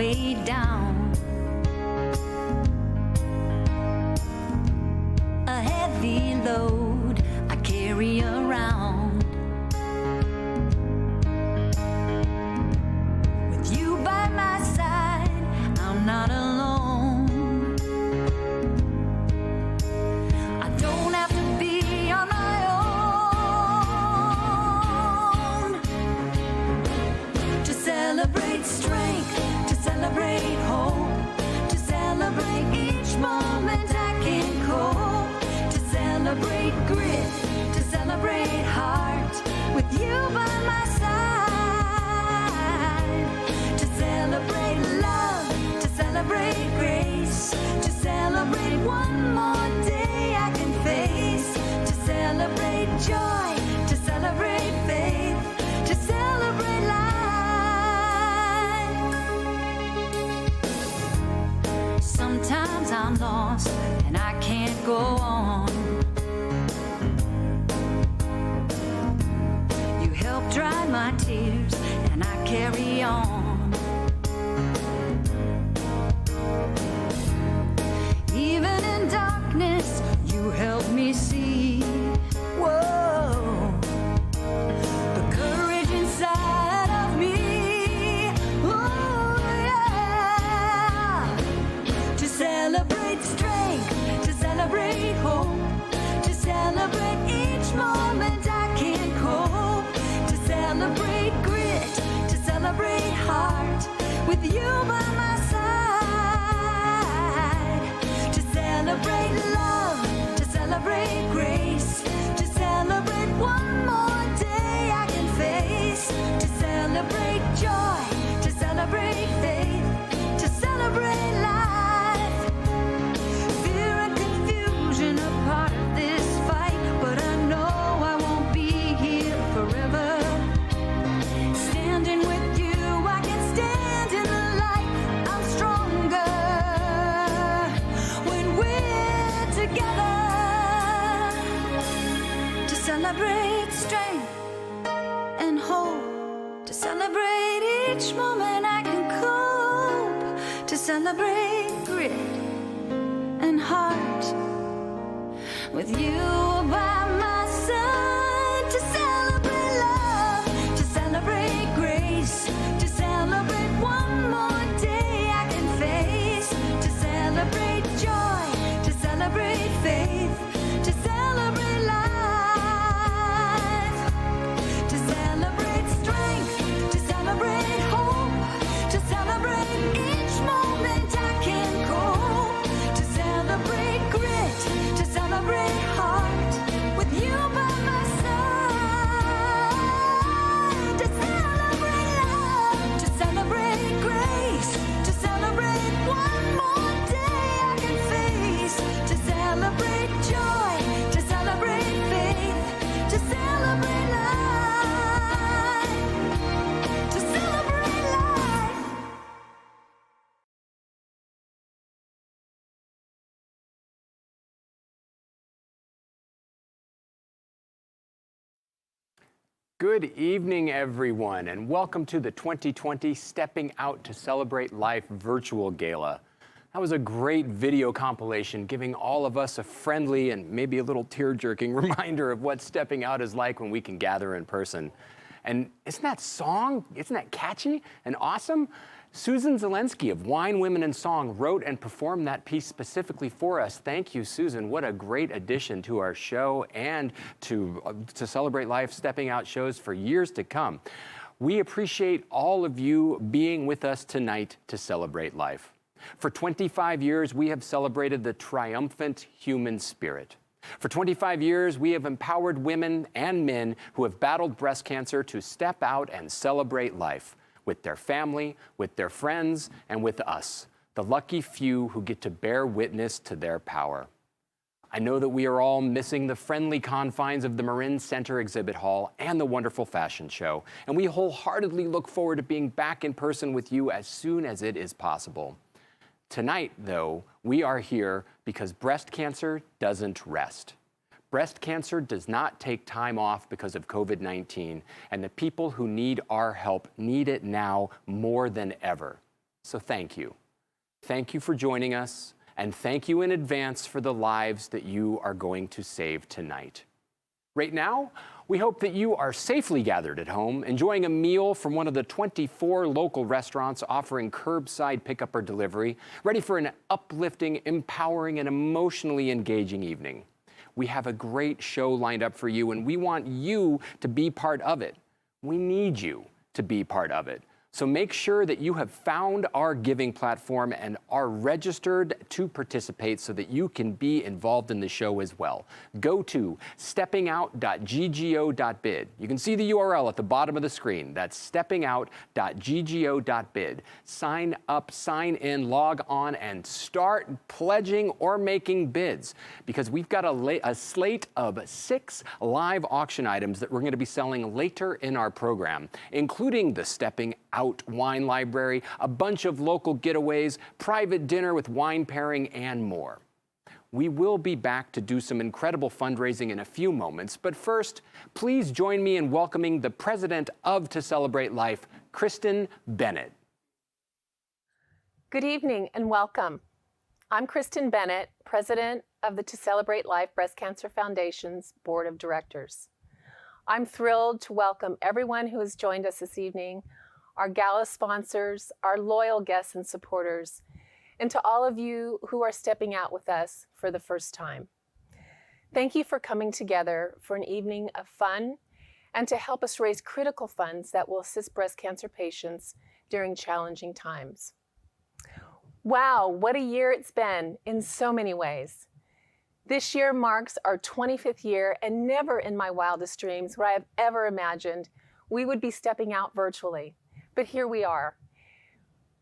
weighed down. A heavy load I carry around. With you by my side, I'm not alone. I don't have to be on my own. To celebrate strength, to celebrate hope, to celebrate each moment I can cope. Celebrate grit, to celebrate heart, with you by my side. To celebrate love, to celebrate grace, to celebrate one more day I can face. To celebrate joy, to celebrate faith, to celebrate life. Sometimes I'm lost and I can't go on. Help dry my tears and I carry on. Even in darkness, you help me see. Whoa, the courage inside of me. Oh yeah. To celebrate strength, to celebrate hope, to celebrate each moment I can cope. Celebrate grit, to celebrate heart, with you by my side. To celebrate love, to celebrate grace, to celebrate one more day I can face. To celebrate joy, to celebrate faith, to celebrate life. Fear and confusion are part of this fight, but I know I won't be here forever. Standing with you, I can stand in the light. I'm stronger when we're together. To celebrate strength and hope, to celebrate each moment I can cope, to celebrate grit and heart, with you by my side. To celebrate love, to celebrate grace, to celebrate one more day I can face. To celebrate joy, to celebrate faith, to celebrate life. To celebrate strength, to celebrate hope, to celebrate each moment I can cope. To celebrate grit, to celebrate heart, with you by my side. To celebrate love, to celebrate grace, to celebrate one more day I can face. To celebrate joy, to celebrate faith, to celebrate life, to celebrate life. Good evening, everyone, and welcome to the 2020 Stepping Out to Celebrate Life virtual gala. That was a great video compilation giving all of us a friendly and maybe a little tear-jerking reminder of what stepping out is like when we can gather in person. And isn't that catchy and awesome? Susan Zelensky of Wine, Women, and Song wrote and performed that piece specifically for us. Thank you, Susan. What a great addition to our show and to Celebrate Life Stepping Out shows for years to come. We appreciate all of you being with us tonight to celebrate life. For 25 years, we have celebrated the triumphant human spirit. For 25 years, we have empowered women and men who have battled breast cancer to step out and celebrate life with their family, with their friends, and with us, the lucky few who get to bear witness to their power. I know that we are all missing the friendly confines of the Marin Center exhibit hall and the wonderful fashion show, and we wholeheartedly look forward to being back in person with you as soon as it is possible. Tonight, though, we are here because breast cancer doesn't rest. Breast cancer does not take time off because of COVID-19, and the people who need our help need it now more than ever. So thank you. Thank you for joining us, and thank you in advance for the lives that you are going to save tonight. Right now, we hope that you are safely gathered at home, enjoying a meal from one of the 24 local restaurants offering curbside pickup or delivery, ready for an uplifting, empowering, and emotionally engaging evening. We have a great show lined up for you, and we want you to be part of it. We need you to be part of it. So make sure that you have found our giving platform and are registered to participate so that you can be involved in the show as well. Go to steppingout.ggo.bid. You can see the URL at the bottom of the screen. That's steppingout.ggo.bid. Sign up, sign in, log on, and start pledging or making bids, because we've got a slate of 6 live auction items that we're going to be selling later in our program, including the Stepping Out wine library, a bunch of local getaways, private dinner with wine pairing, and more. We will be back to do some incredible fundraising in a few moments, but first, please join me in welcoming the president of To Celebrate Life, Kristen Bennett. Good evening and welcome. I'm Kristen Bennett, president of the To Celebrate Life Breast Cancer Foundation's Board of Directors. I'm thrilled to welcome everyone who has joined us this evening, our gala sponsors, our loyal guests and supporters, and to all of you who are stepping out with us for the first time. Thank you for coming together for an evening of fun and to help us raise critical funds that will assist breast cancer patients during challenging times. Wow, what a year it's been in so many ways. This year marks our 25th year, and never in my wildest dreams would I have ever imagined we would be stepping out virtually. But here we are.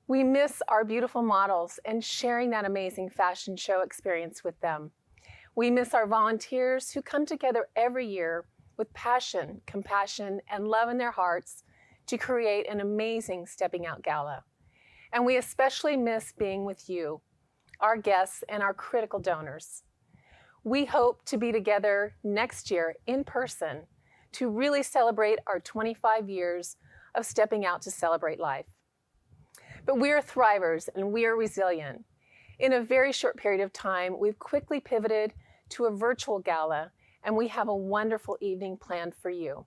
We miss our beautiful models and sharing that amazing fashion show experience with them. We miss our volunteers who come together every year with passion, compassion, and love in their hearts to create an amazing Stepping Out Gala. And we especially miss being with you, our guests, and our critical donors. We hope to be together next year in person to really celebrate our 25 years of stepping out to celebrate life. But we are thrivers and we are resilient. In a very short period of time, we've quickly pivoted to a virtual gala, and we have a wonderful evening planned for you.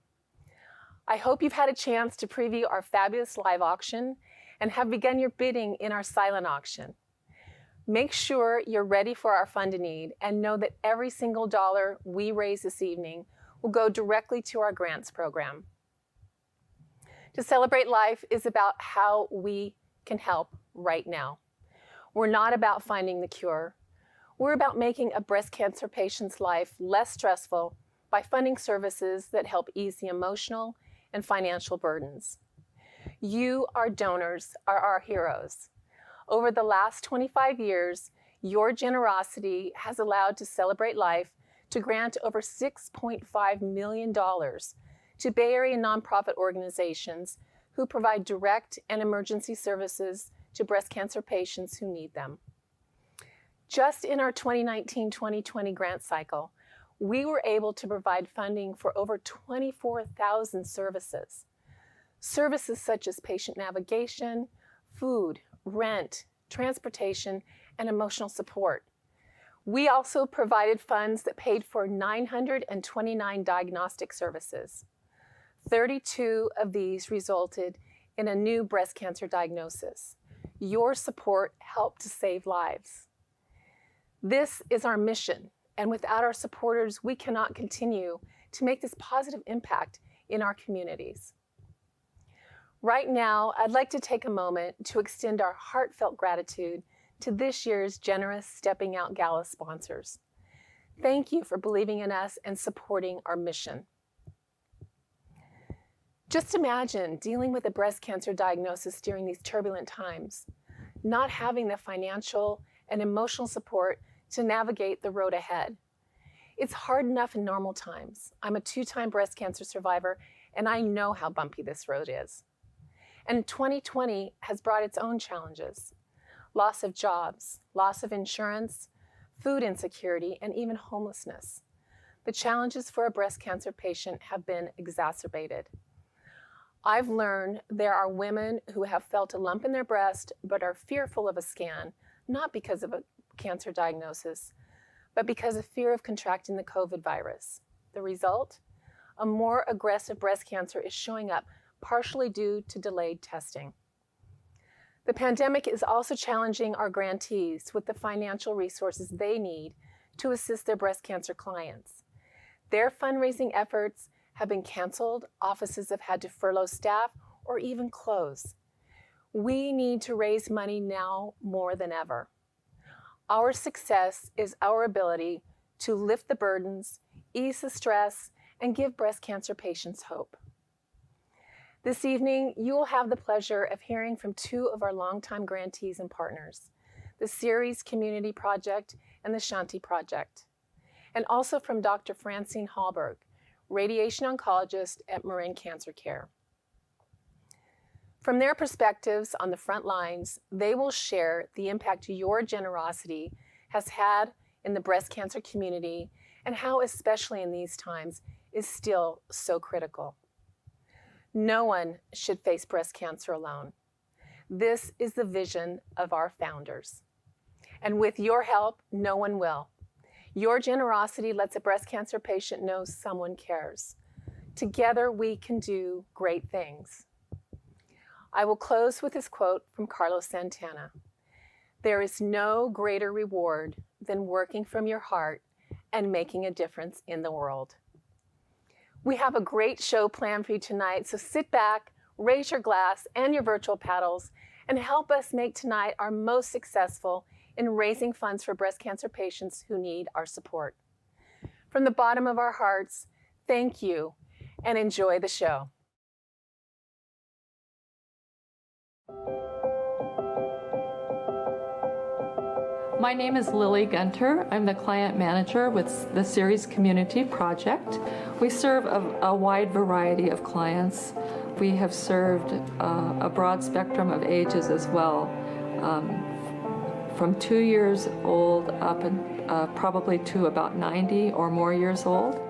I hope you've had a chance to preview our fabulous live auction and have begun your bidding in our silent auction. Make sure you're ready for our fund to need and know that every single dollar we raise this evening will go directly to our grants program. To Celebrate Life is about how we can help right now. We're not about finding the cure. We're about making a breast cancer patient's life less stressful by funding services that help ease the emotional and financial burdens. You, our donors, are our heroes. Over the last 25 years, your generosity has allowed To Celebrate Life to grant over $6.5 million to Bay Area nonprofit organizations who provide direct and emergency services to breast cancer patients who need them. Just in our 2019-2020 grant cycle, we were able to provide funding for over 24,000 services. Services such as patient navigation, food, rent, transportation, and emotional support. We also provided funds that paid for 929 diagnostic services. 32 of these resulted in a new breast cancer diagnosis. Your support helped to save lives. This is our mission, and without our supporters, we cannot continue to make this positive impact in our communities. Right now, I'd like to take a moment to extend our heartfelt gratitude to this year's generous Stepping Out Gala sponsors. Thank you for believing in us and supporting our mission. Just imagine dealing with a breast cancer diagnosis during these turbulent times, not having the financial and emotional support to navigate the road ahead. It's hard enough in normal times. I'm a 2-time breast cancer survivor, and I know how bumpy this road is. And 2020 has brought its own challenges: loss of jobs, loss of insurance, food insecurity, and even homelessness. The challenges for a breast cancer patient have been exacerbated. I've learned there are women who have felt a lump in their breast but are fearful of a scan, not because of a cancer diagnosis, but because of fear of contracting the COVID virus. The result? A more aggressive breast cancer is showing up, partially due to delayed testing. The pandemic is also challenging our grantees with the financial resources they need to assist their breast cancer clients. Their fundraising efforts have been canceled, offices have had to furlough staff, or even close. We need to raise money now more than ever. Our success is our ability to lift the burdens, ease the stress, and give breast cancer patients hope. This evening, you will have the pleasure of hearing from two of our longtime grantees and partners, the Ceres Community Project and the Shanti Project, and also from Dr. Francine Hallberg, radiation oncologist at Marin Cancer Care. From their perspectives on the front lines, they will share the impact your generosity has had in the breast cancer community and how, especially in these times, is still so critical. No one should face breast cancer alone. This is the vision of our founders. And with your help, no one will. Your generosity lets a breast cancer patient know someone cares. Together, we can do great things. I will close with this quote from Carlos Santana. There is no greater reward than working from your heart and making a difference in the world. We have a great show planned for you tonight, so sit back, raise your glass and your virtual paddles, and help us make tonight our most successful in raising funds for breast cancer patients who need our support. From the bottom of our hearts, thank you and enjoy the show. My name is Lily Gunter. I'm the client manager with the Ceres Community Project. We serve a wide variety of clients. We have served a broad spectrum of ages as well, from 2 years old up and probably to about 90 or more years old.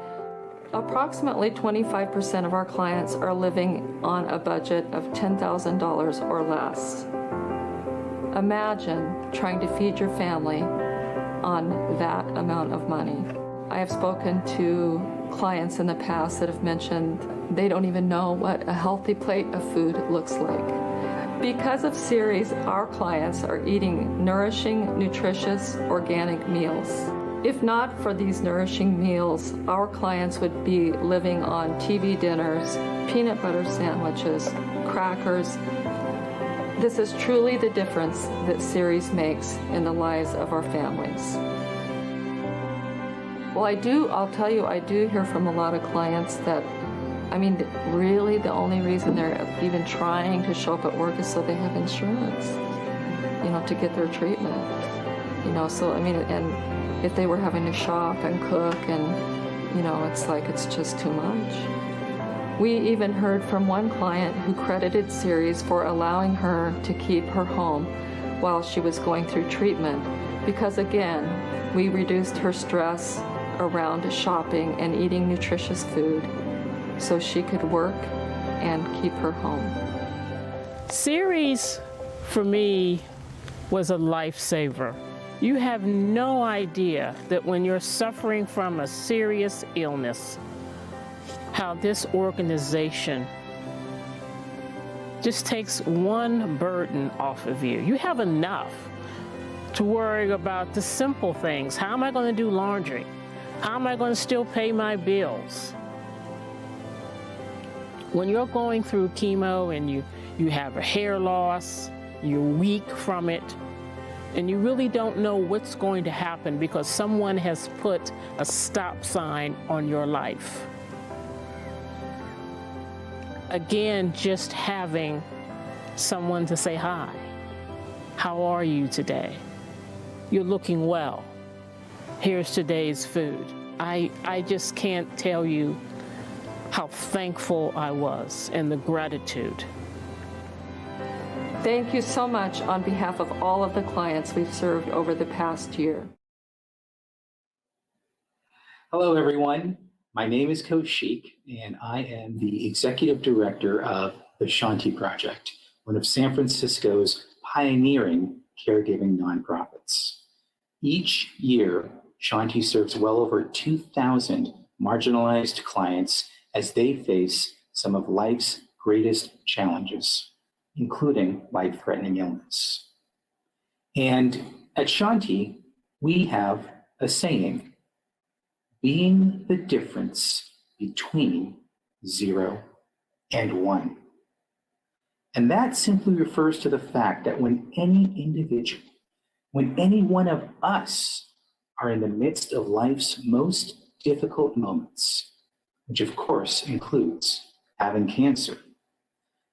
Approximately 25% of our clients are living on a budget of $10,000 or less. Imagine trying to feed your family on that amount of money. I have spoken to clients in the past that have mentioned they don't even know what a healthy plate of food looks like. Because of Ceres, our clients are eating nourishing, nutritious, organic meals. If not for these nourishing meals, our clients would be living on TV dinners, peanut butter sandwiches, crackers. This is truly the difference that Ceres makes in the lives of our families. Well, I'll tell you, I do hear from a lot of clients that, really the only reason they're even trying to show up at work is so they have insurance, to get their treatment. And if they were having to shop and cook and, it's just too much. We even heard from one client who credited Ceres for allowing her to keep her home while she was going through treatment because, again, we reduced her stress around shopping and eating nutritious food so she could work and keep her home. Ceres, for me, was a lifesaver. You have no idea that when you're suffering from a serious illness, how this organization just takes one burden off of you. You have enough to worry about the simple things. How am I going to do laundry? How am I going to still pay my bills? When you're going through chemo and you have a hair loss, you're weak from it, and you really don't know what's going to happen because someone has put a stop sign on your life. Again, just having someone to say hi. How are you today? You're looking well. Here's today's food. I just can't tell you how thankful I was and the gratitude. Thank you so much on behalf of all of the clients we've served over the past year. Hello, everyone. My name is Coach Sheik, and I am the Executive Director of the Shanti Project, one of San Francisco's pioneering caregiving nonprofits. Each year, Shanti serves well over 2,000 marginalized clients as they face some of life's greatest challenges, including life-threatening illness. And at Shanti, we have a saying, being the difference between 0 and 1. And that simply refers to the fact that when any individual, when any one of us are in the midst of life's most difficult moments, which of course includes having cancer,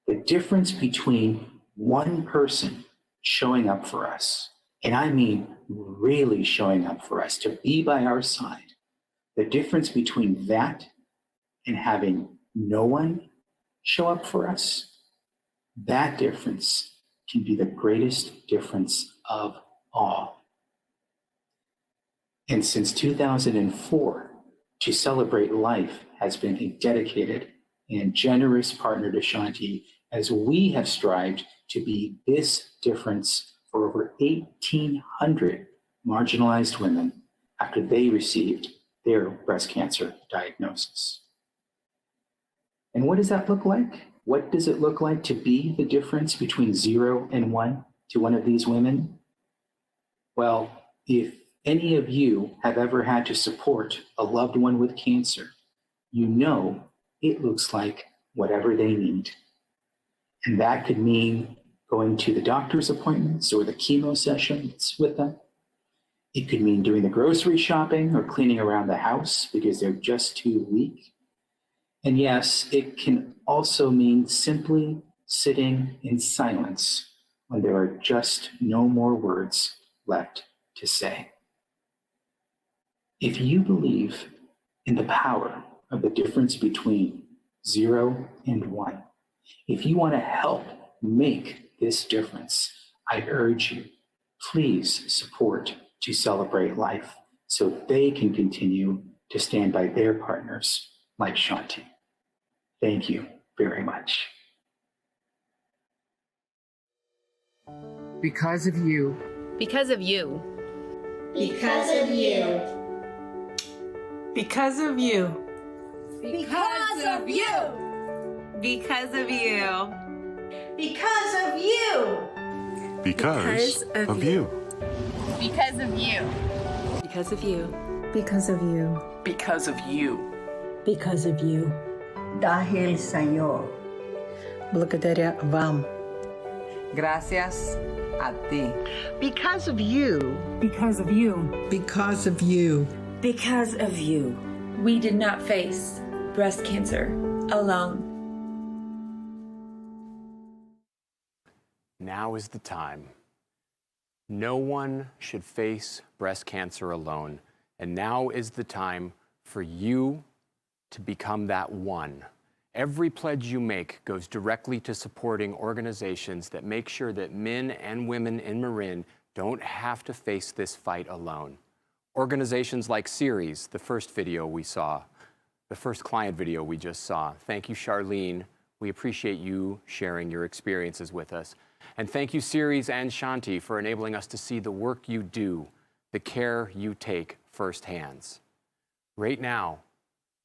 the difference between one person showing up for us, and I mean really showing up for us, to be by our side, the difference between that and having no one show up for us, that difference can be the greatest difference of all. And since 2004, To Celebrate Life has been a dedicated and generous partner to Shanti as we have strived to be this difference for over 1,800 marginalized women after they received their breast cancer diagnosis. And what does that look like? What does it look like to be the difference between 0 and 1 to one of these women? Well, if any of you have ever had to support a loved one with cancer, you know it looks like whatever they need. And that could mean going to the doctor's appointments or the chemo sessions with them. It could mean doing the grocery shopping or cleaning around the house because they're just too weak. And yes, it can also mean simply sitting in silence when there are just no more words left to say. If you believe in the power of the difference between 0 and 1, if you want to help make this difference, I urge you, please support To Celebrate Life so they can continue to stand by their partners like Shanti. Thank you very much. Because of you. Because of you. Because of you. Because of you. Because of you. Because of you. Because of you. Because of you. Because of you. Because of you. Because of you. Because of you. Because of you. Dahil sa'yo. Благодаря вам. Gracias a ti. Because of you. Because of you. Because of you. Because of you. We did not face breast cancer alone. Now is the time. No one should face breast cancer alone. And now is the time for you to become that one. Every pledge you make goes directly to supporting organizations that make sure that men and women in Marin don't have to face this fight alone. Organizations like Ceres, the first video we saw, the first client video we just saw. Thank you, Charlene. We appreciate you sharing your experiences with us. And thank you, Ceres and Shanti, for enabling us to see the work you do, the care you take firsthand. Right now,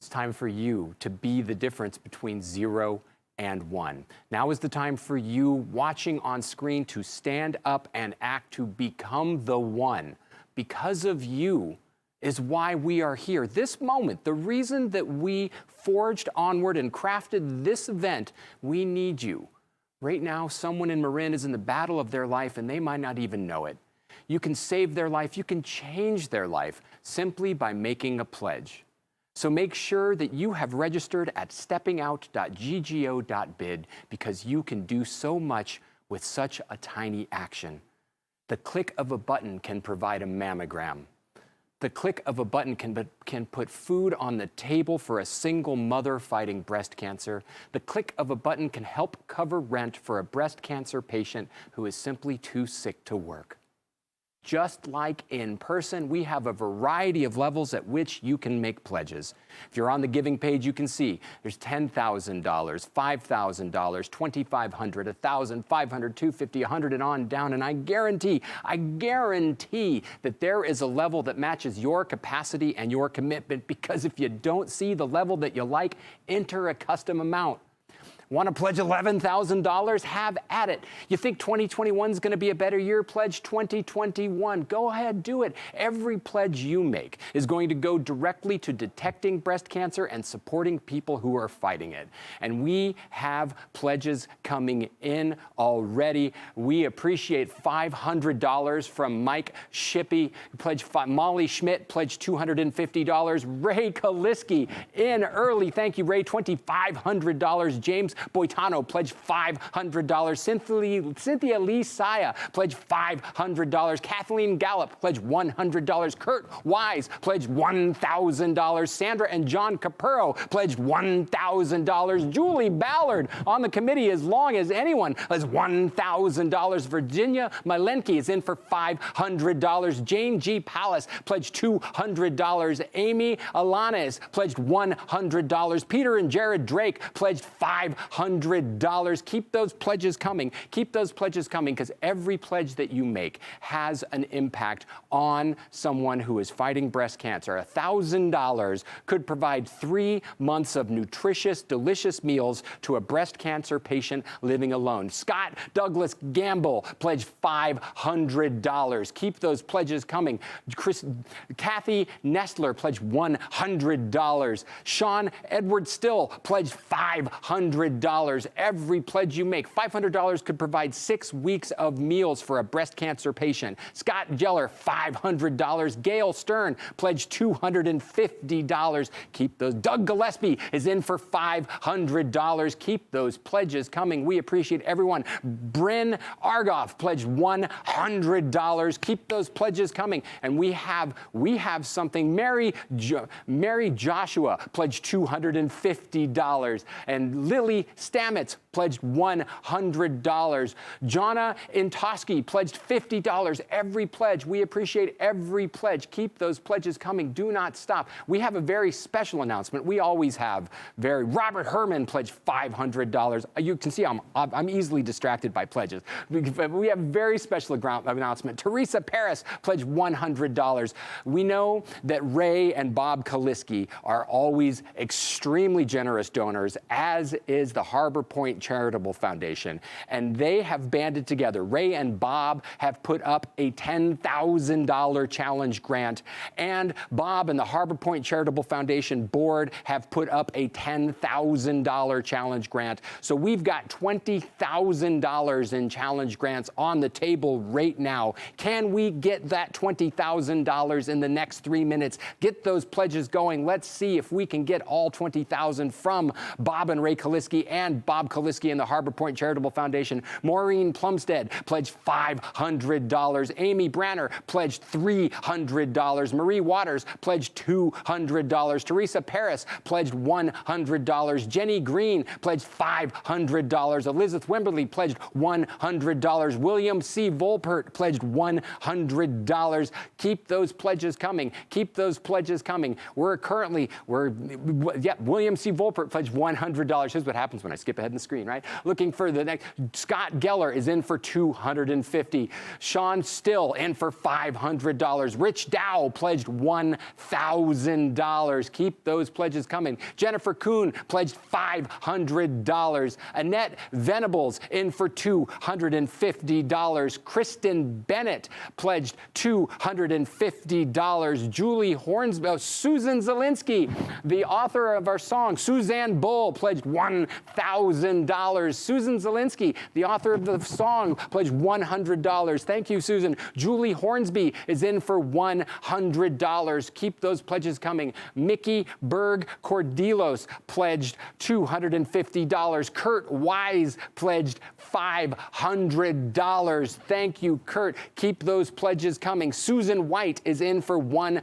it's time for you to be the difference between 0 and 1. Now is the time for you watching on screen to stand up and act to become the one. Because of you is why we are here. This moment, the reason that we forged onward and crafted this event, we need you. Right now, someone in Marin is in the battle of their life and they might not even know it. You can save their life, you can change their life simply by making a pledge. So make sure that you have registered at steppingout.ggo.bid because you can do so much with such a tiny action. The click of a button can provide a mammogram. The click of a button can put food on the table for a single mother fighting breast cancer. The click of a button can help cover rent for a breast cancer patient who is simply too sick to work. Just like in person, we have a variety of levels at which you can make pledges. If you're on the giving page, you can see there's $10,000, $5,000, $2,500, $1,000, $500, $250, $100, and on down. And I guarantee that there is a level that matches your capacity and your commitment, because if you don't see the level that you like, enter a custom amount. Want to pledge $11,000? Have at it. You think 2021 is going to be a better year? Pledge 2021. Go ahead, do it. Every pledge you make is going to go directly to detecting breast cancer and supporting people who are fighting it. And we have pledges coming in already. We appreciate $500 from Mike Shippey. Molly Schmidt pledged $250. Ray Kaliski in early. Thank you, Ray. $2,500. James Boitano pledged $500. Cynthia Lee Saya pledged $500. Kathleen Gallup pledged $100. Kurt Wise pledged $1,000. Sandra and John Capurro pledged $1,000. Julie Ballard on the committee as long as anyone has $1,000. Virginia Malenke is in for $500. Jane G. Pallas pledged $200. Amy Alanes pledged $100. Peter and Jared Drake pledged $500. Keep those pledges coming. Keep those pledges coming, because every pledge that you make has an impact on someone who is fighting breast cancer. $1,000 could provide 3 months of nutritious, delicious meals to a breast cancer patient living alone. Scott Douglas Gamble pledged $500. Keep those pledges coming. Kathy Nestler pledged $100. Sean Edward Still pledged $500. Every pledge you make, $500 could provide 6 weeks of meals for a breast cancer patient. Scott Geller, $500. Gail Stern pledged $250. Keep those. Doug Gillespie is in for $500. Keep those pledges coming. We appreciate everyone. Bryn Argoff pledged $100. Keep those pledges coming. And we have something. Mary Joshua pledged $250. And Lily Stamets pledged $100. Jonna Intoski pledged $50. Every pledge, we appreciate every pledge. Keep those pledges coming. Do not stop. We have a very special announcement. We always have. Robert Herman pledged $500. You can see I'm easily distracted by pledges. We have a very special announcement. Teresa Paris pledged $100. We know that Ray and Bob Kaliski are always extremely generous donors, as is the Harbor Point Charitable Foundation, and they have banded together. Ray and Bob have put up a $10,000 challenge grant, and Bob and the Harbor Point Charitable Foundation board have put up a $10,000 challenge grant. So we've got $20,000 in challenge grants on the table right now. Can we get that $20,000 in the next 3 minutes? Get those pledges going. Let's see if we can get all $20,000 from Bob and Ray Kaliski and Bob Kaliski and the Harbor Point Charitable Foundation. Maureen Plumstead pledged $500. Amy Branner pledged $300. Marie Waters pledged $200. Teresa Paris pledged $100. Jenny Green pledged $500. Elizabeth Wimberly pledged $100. William C. Volpert pledged $100. Keep those pledges coming. Keep those pledges coming. William C. Volpert pledged $100. Here's what happens when I skip ahead in the screen, right? Looking for the next. Scott Geller is in for $250. Sean Still in for $500. Rich Dow pledged $1,000. Keep those pledges coming. Jennifer Kuhn pledged $500. Annette Venables in for $250. Kristen Bennett pledged $250. Julie Hornsby, Susan Zielinski, the author of our song, Suzanne Bull, pledged $1,000. Susan Zielinski, the author of the song, pledged $100. Thank you, Susan. Julie Hornsby is in for $100. Keep those pledges coming. Mickey Berg Cordelos pledged $250. Kurt Wise pledged $500. Thank you, Kurt. Keep those pledges coming. Susan White is in for $100.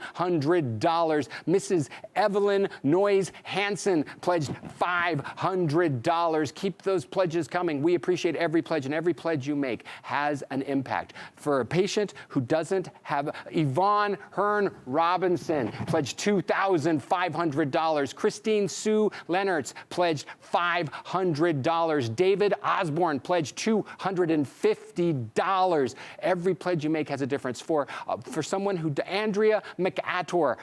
Mrs. Evelyn Noyes Hansen pledged $500. $100. Keep those pledges coming. We appreciate every pledge, and every pledge you make has an impact. For a patient who doesn't have, Yvonne Hearn Robinson pledged $2,500. Christine Sue Leonards pledged $500. David Osborne pledged $250. Every pledge you make has a difference. For someone who, Andrea McArthur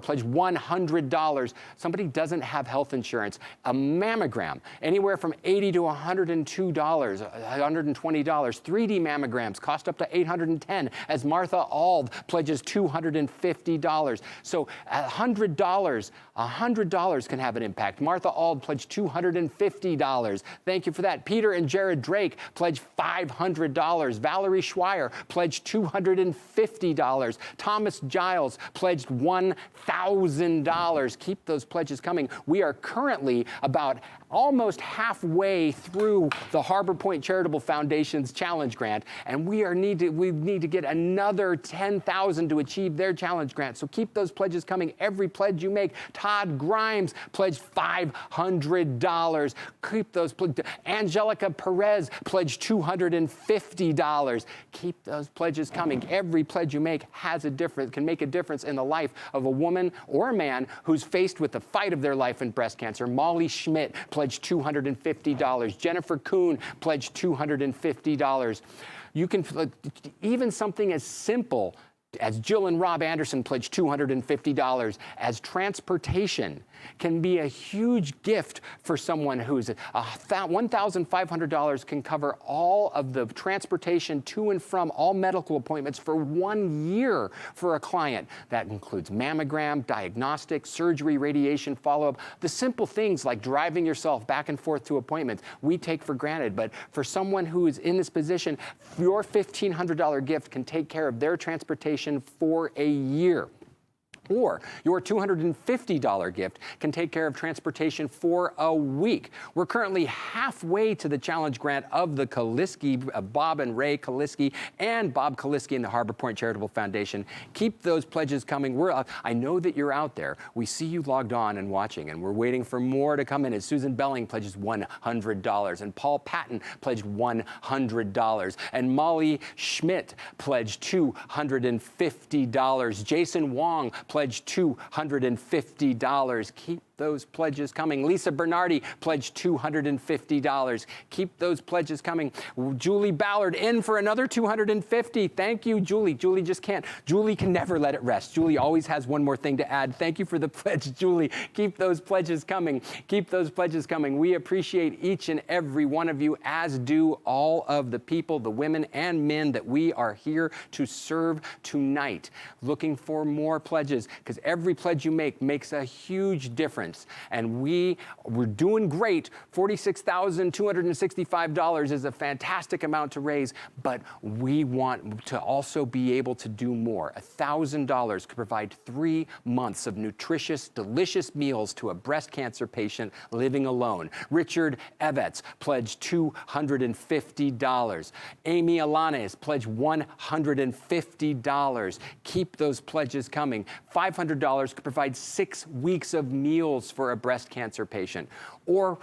pledged $100. Somebody doesn't have health insurance. A mammogram, anywhere from $80 to $102, $120. 3D mammograms cost up to $810, as Martha Ald pledges $250. So $100 can have an impact. Martha Ald pledged $250. Thank you for that. Peter and Jared Drake pledged $500. Valerie Schweier pledged $250. Thomas Giles pledged $1,000. Keep those pledges coming. We are currently about almost halfway through the Harbor Point Charitable Foundation's challenge grant, and we need to get another $10,000 to achieve their challenge grant. So keep those pledges coming. Every pledge you make. Todd Grimes pledged $500. Keep those. Angelica Perez pledged $250. Keep those pledges coming. Every pledge you make has a difference, can make a difference in the life of a woman or a man who's faced with the fight of their life in breast cancer. Molly Schmidt pledged $250. Jennifer Kuhn pledged $250. You can, even something as simple as Jill and Rob Anderson pledged $250, as transportation can be a huge gift for someone who's $1,500 can cover all of the transportation to and from all medical appointments for 1 year for a client. That includes mammogram, diagnostic, surgery, radiation, follow-up. The simple things like driving yourself back and forth to appointments we take for granted, but for someone who is in this position, your $1,500 gift can take care of their transportation for a year. Or your $250 gift can take care of transportation for a week. We're currently halfway to the challenge grant of the Kaliski, Bob and Ray Kaliski, and Bob Kaliski and the Harbor Point Charitable Foundation. Keep those pledges coming. I know that you're out there. We see you logged on and watching, and we're waiting for more to come in. As Susan Belling pledges $100, and Paul Patton pledged $100, and Molly Schmidt pledged $250. Jason Wong pledged $250. Keep those pledges coming. Lisa Bernardi pledged $250. Keep those pledges coming. Julie Ballard in for another $250. Thank you, Julie. Julie just can't. Julie can never let it rest. Julie always has one more thing to add. Thank you for the pledge, Julie. Keep those pledges coming. Keep those pledges coming. We appreciate each and every one of you, as do all of the people, the women and men that we are here to serve tonight. Looking for more pledges, because every pledge you make makes a huge difference. And we're doing great. $46,265 is a fantastic amount to raise, but we want to also be able to do more. $1,000 could provide 3 months of nutritious, delicious meals to a breast cancer patient living alone. Richard Evans pledged $250. Amy Alanes pledged $150. Keep those pledges coming. $500 could provide 6 weeks of meals for a breast cancer patient. Or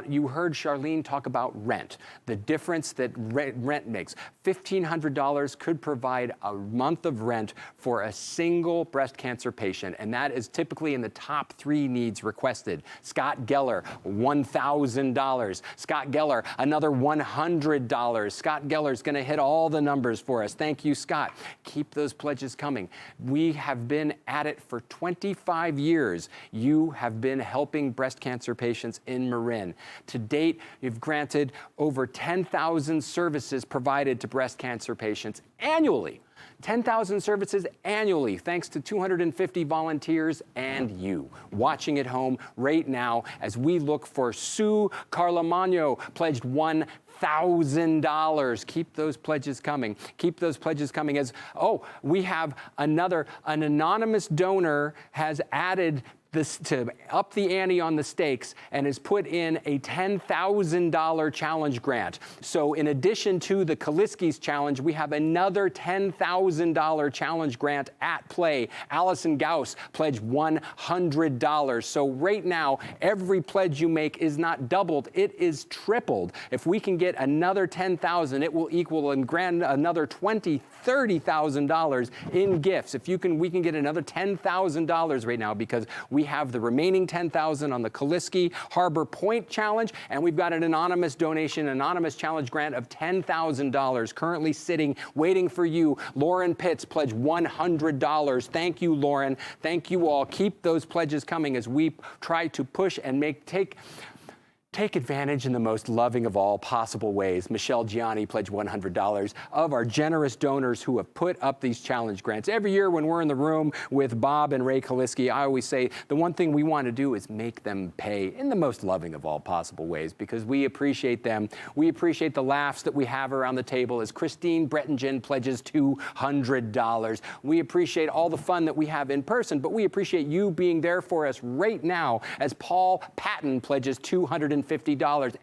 you heard Charlene talk about rent, the difference that rent makes. $1,500 could provide a month of rent for a single breast cancer patient, and that is typically in the top 3 needs requested. Scott Geller, $1,000. Scott Geller, another $100. Scott Geller's going to hit all the numbers for us. Thank you, Scott. Keep those pledges coming. We have been at it for 25 years. You have been helping breast cancer patients in Marin. To date, you've granted over 10,000 services provided to breast cancer patients annually. 10,000 services annually, thanks to 250 volunteers and you watching at home right now as we look for Sue Carlamagno, pledged $1,000. Keep those pledges coming. Keep those pledges coming. We have an anonymous donor has added to up the ante on the stakes and has put in a $10,000 challenge grant. So in addition to the Kaliskis challenge, we have another $10,000 challenge grant at play. Allison Gauss pledged $100. So right now, every pledge you make is not doubled, it is tripled. If we can get another $10,000, it will equal and grant another $20,000, $30,000 in gifts. If you can, we can get another $10,000 right now because we have the remaining $10,000 on the Kaliski Harbor Point Challenge, and we've got an anonymous donation, anonymous challenge grant of $10,000 currently sitting, waiting for you. Lauren Pitts pledged $100. Thank you, Lauren. Thank you all. Keep those pledges coming as we try to push and take advantage in the most loving of all possible ways. Michelle Gianni pledged $100 of our generous donors who have put up these challenge grants. Every year when we're in the room with Bob and Ray Kaliski, I always say the one thing we want to do is make them pay in the most loving of all possible ways because we appreciate them. We appreciate the laughs that we have around the table as Christine Brettingen pledges $200. We appreciate all the fun that we have in person, but we appreciate you being there for us right now as Paul Patton pledges $250.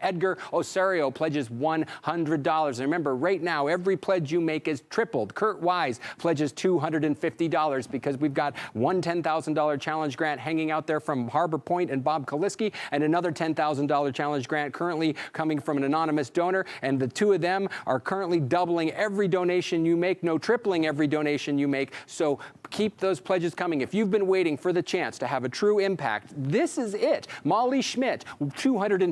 Edgar Osorio pledges $100. And remember, right now, every pledge you make is tripled. Kurt Wise pledges $250 because we've got one $10,000 challenge grant hanging out there from Harbor Point and Bob Kaliski, and another $10,000 challenge grant currently coming from an anonymous donor. And the two of them are currently doubling every donation you make, no tripling every donation you make. So keep those pledges coming. If you've been waiting for the chance to have a true impact, this is it. Molly Schmidt, $250.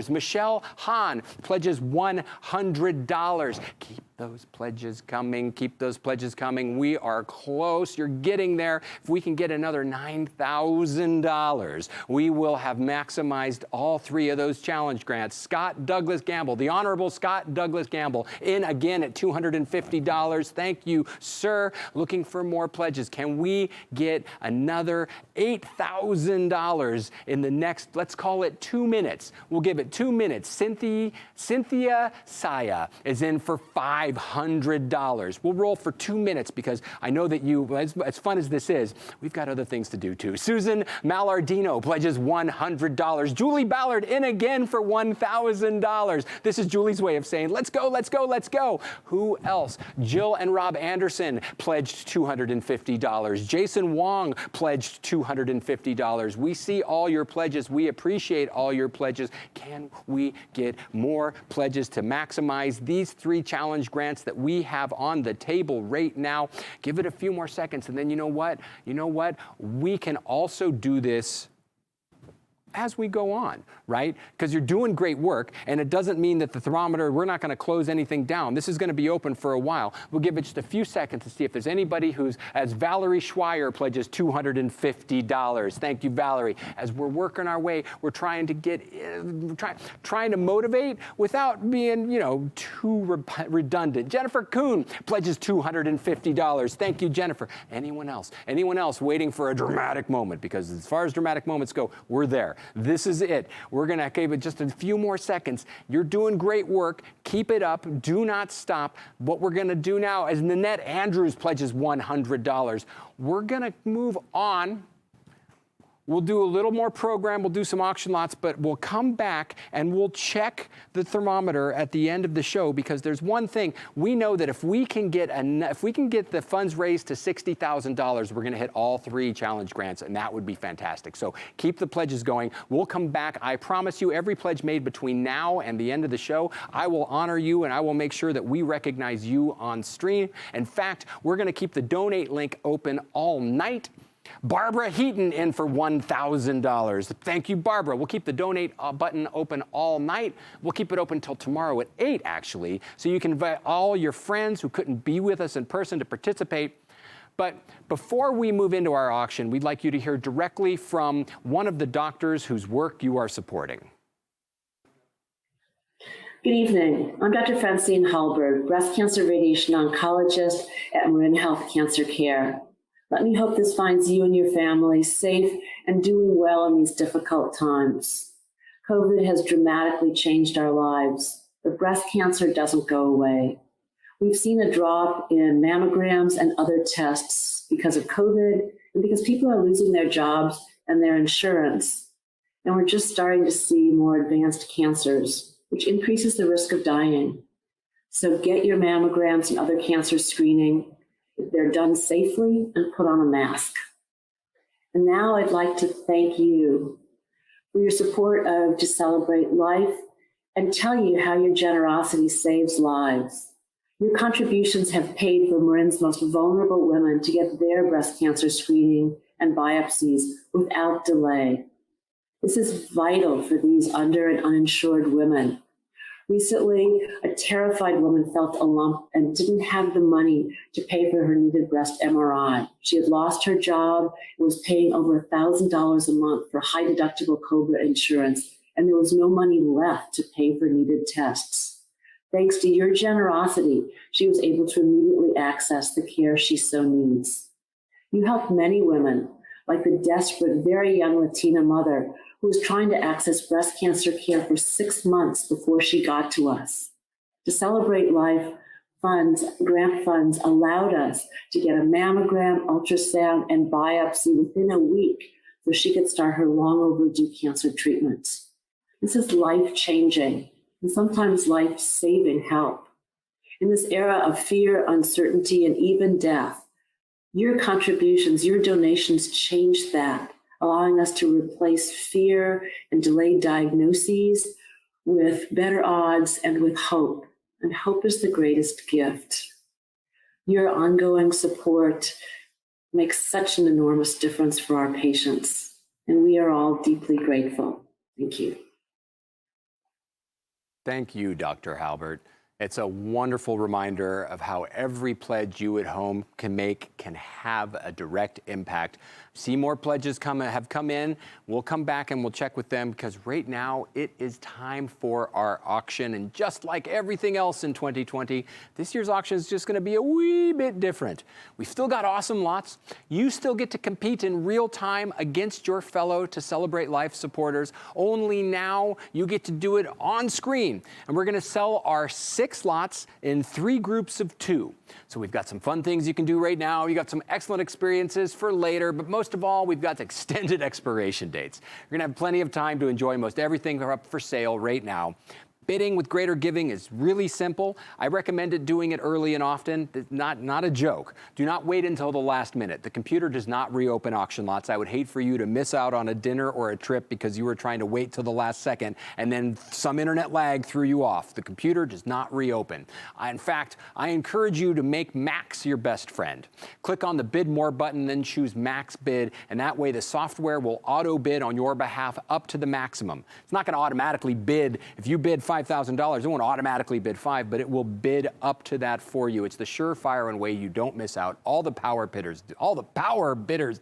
Michelle Hahn pledges $100. Keep those pledges coming. Keep those pledges coming. We are close. You're getting there. If we can get another $9,000, we will have maximized all three of those challenge grants. Scott Douglas Gamble, the Honorable Scott Douglas Gamble, in again at $250. Thank you, sir. Looking for more pledges. Can we get another $8,000 in the next, let's call it 2 minutes? We'll give it 2 minutes. Cynthia Saya is in for $500. We'll roll for 2 minutes because I know that you, as fun as this is, we've got other things to do too. Susan Mallardino pledges $100. Julie Ballard in again for $1,000. This is Julie's way of saying, let's go, let's go, let's go. Who else? Jill and Rob Anderson pledged $250. Jason Wong pledged $250. We see all your pledges. We appreciate all your pledges. Can we get more pledges to maximize these three challenge grants that we have on the table right now? Give it a few more seconds, and then you know what? You know what? We can also do this as we go on, right? Because you're doing great work, and it doesn't mean that the thermometer, we're not going to close anything down. This is going to be open for a while. We'll give it just a few seconds to see if there's anybody who's, as Valerie Schweier pledges $250. Thank you, Valerie. As we're working our way, we're trying to get, trying to motivate without being, too redundant. Jennifer Kuhn pledges $250. Thank you, Jennifer. Anyone else? Anyone else waiting for a dramatic moment? Because as far as dramatic moments go, we're there. This is it. We're going to give it just a few more seconds. You're doing great work. Keep it up. Do not stop. What we're going to do now is Nanette Andrews pledges $100. We're going to move on. We'll do a little more program. We'll do some auction lots, but we'll come back and we'll check the thermometer at the end of the show because there's one thing. We know that if we can get the funds raised to $60,000, we're going to hit all three challenge grants, and that would be fantastic. So keep the pledges going. We'll come back. I promise you, every pledge made between now and the end of the show, I will honor you and I will make sure that we recognize you on stream. In fact, we're going to keep the donate link open all night. Barbara Heaton in for $1,000. Thank you, Barbara. We'll keep the donate button open all night. We'll keep it open until tomorrow at 8, actually, so you can invite all your friends who couldn't be with us in person to participate. But before we move into our auction, we'd like you to hear directly from one of the doctors whose work you are supporting. Good evening. I'm Dr. Francine Hallberg, breast cancer radiation oncologist at Marin Health Cancer Care. Let me hope this finds you and your family safe and doing well in these difficult times. COVID has dramatically changed our lives, but breast cancer doesn't go away. We've seen a drop in mammograms and other tests because of COVID and because people are losing their jobs and their insurance. And we're just starting to see more advanced cancers, which increases the risk of dying. So get your mammograms and other cancer screening if they're done safely, and put on a mask. And now I'd like to thank you for your support of To Celebrate Life and tell you how your generosity saves lives. Your contributions have paid for Marin's most vulnerable women to get their breast cancer screening and biopsies without delay. This is vital for these under and uninsured women. Recently, a terrified woman felt a lump and didn't have the money to pay for her needed breast MRI. She had lost her job and was paying over $1,000 a month for high deductible COBRA insurance, and there was no money left to pay for needed tests. Thanks to your generosity, she was able to immediately access the care she so needs. You helped many women, like the desperate, very young Latina mother who was trying to access breast cancer care for 6 months before she got to us. To Celebrate Life grant funds allowed us to get a mammogram, ultrasound, and biopsy within a week so she could start her long overdue cancer treatments. This is life-changing and sometimes life-saving help. In this era of fear, uncertainty, and even death, your contributions, your donations changed that, allowing us to replace fear and delayed diagnoses with better odds and with hope. And hope is the greatest gift. Your ongoing support makes such an enormous difference for our patients, and we are all deeply grateful. Thank you. Thank you, Dr. Halbert. It's a wonderful reminder of how every pledge you at home can make can have a direct impact. See more pledges have come in. We'll come back and we'll check with them because right now it is time for our auction. And just like everything else in 2020, this year's auction is just going to be a wee bit different. We've still got awesome lots. You still get to compete in real time against your fellow To Celebrate Life supporters. Only now you get to do it on screen. And we're going to sell our 6 lots in 3 groups of 2. So we've got some fun things you can do right now. You got some excellent experiences for later, but most of all, we've got extended expiration dates. You're gonna have plenty of time to enjoy most everything up for sale right now. Bidding with Greater Giving is really simple. I recommend doing it early and often. It's not a joke. Do not wait until the last minute. The computer does not reopen auction lots. I would hate for you to miss out on a dinner or a trip because you were trying to wait till the last second and then some internet lag threw you off. The computer does not reopen. In fact, I encourage you to make Max your best friend. Click on the Bid More button, then choose Max Bid, and that way the software will auto bid on your behalf up to the maximum. It's not going to automatically bid. If you bid $5,000, it won't automatically bid 5, but it will bid up to that for you. It's the surefire and way you don't miss out. All the power bidders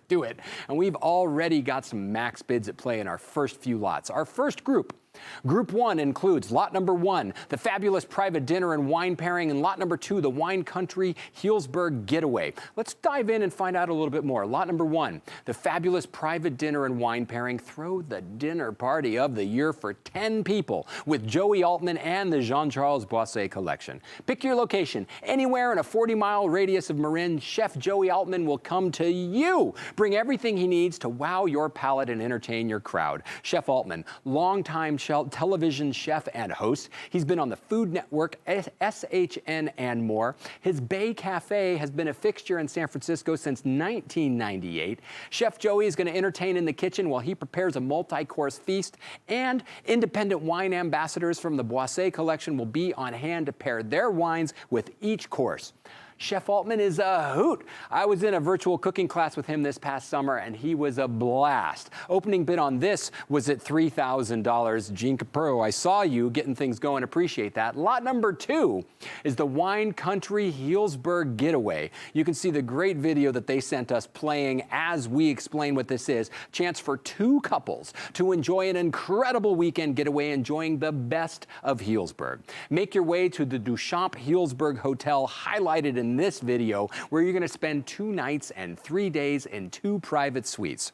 do it. And we've already got some max bids at play in our first few lots. Our first group. Group 1 includes lot number 1, the fabulous private dinner and wine pairing, and lot number 2, the Wine Country Healdsburg Getaway. Let's dive in and find out a little bit more. Lot number 1, the fabulous private dinner and wine pairing. Throw the dinner party of the year for 10 people with Joey Altman and the Jean-Charles Boisset collection. Pick your location. Anywhere in a 40-mile radius of Marin, Chef Joey Altman will come to you. Bring everything he needs to wow your palate and entertain your crowd. Chef Altman, longtime television chef and host. He's been on the Food Network, SHN, and more. His Bay Cafe has been a fixture in San Francisco since 1998. Chef Joey is going to entertain in the kitchen while he prepares a multi-course feast, and independent wine ambassadors from the Boisset collection will be on hand to pair their wines with each course. Chef Altman is a hoot. I was in a virtual cooking class with him this past summer, and he was a blast. Opening bid on this was at $3,000. Gene Capurro, I saw you getting things going. Appreciate that. Lot number 2 is the Wine Country Healdsburg Getaway. You can see the great video that they sent us playing as we explain what this is. Chance for 2 couples to enjoy an incredible weekend getaway enjoying the best of Healdsburg. Make your way to the Duchamp Healdsburg Hotel, highlighted in this video, where you're going to spend 2 nights and 3 days in 2 private suites.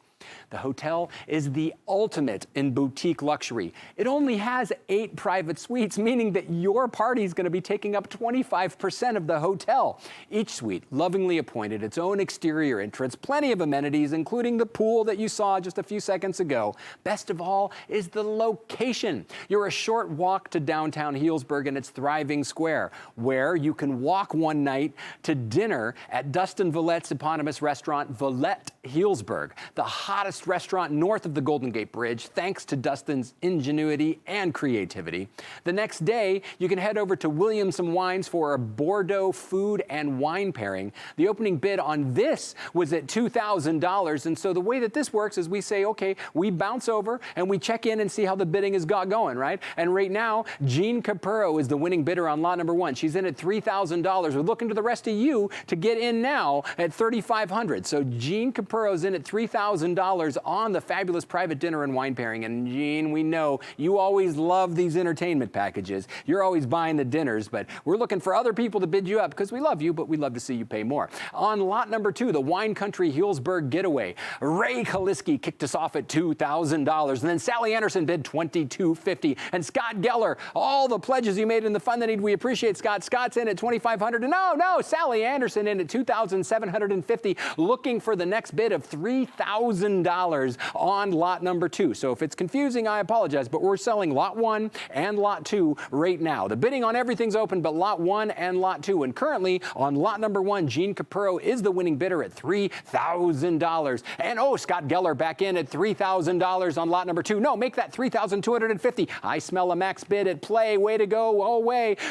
The hotel is the ultimate in boutique luxury. It only has 8 private suites, meaning that your party is going to be taking up 25% of the hotel. Each suite lovingly appointed its own exterior entrance, plenty of amenities, including the pool that you saw just a few seconds ago. Best of all is the location. You're a short walk to downtown Healdsburg and its thriving square, where you can walk one night to dinner at Dustin Villette's eponymous restaurant, Villette Healdsburg, the hottest restaurant north of the Golden Gate Bridge, thanks to Dustin's ingenuity and creativity. The next day, you can head over to Williamson Wines for a Bordeaux food and wine pairing. The opening bid on this was at $2,000, and so the way that this works is we say, okay, we bounce over and we check in and see how the bidding has got going, right? And right now, Jean Capurro is the winning bidder on lot number 1. She's in at $3,000. We're looking to the rest of you to get in now at $3,500. So Jean Capurro's in at $3,000 on the fabulous private dinner and wine pairing. And Jean, we know you always love these entertainment packages. You're always buying the dinners, but we're looking for other people to bid you up because we love you, but we'd love to see you pay more. On lot number 2, the Wine Country Healdsburg Getaway, Ray Kaliski kicked us off at $2,000, and then Sally Anderson bid $2,250, and Scott Geller, all the pledges you made in the Fund the Need, we appreciate, Scott. Scott's in at $2,500, and no, Sally Anderson in at $2,750, looking for the next bid of $3,000 on lot number 2. So if it's confusing, I apologize, but we're selling lot 1 and lot 2 right now. The bidding on everything's open but lot 1 and lot 2. And currently on lot number 1, Jean Capurro is the winning bidder at $3,000. And Scott Geller back in at $3,000 on lot number 2. No, make that $3,250. I smell a max bid at play. Way to go.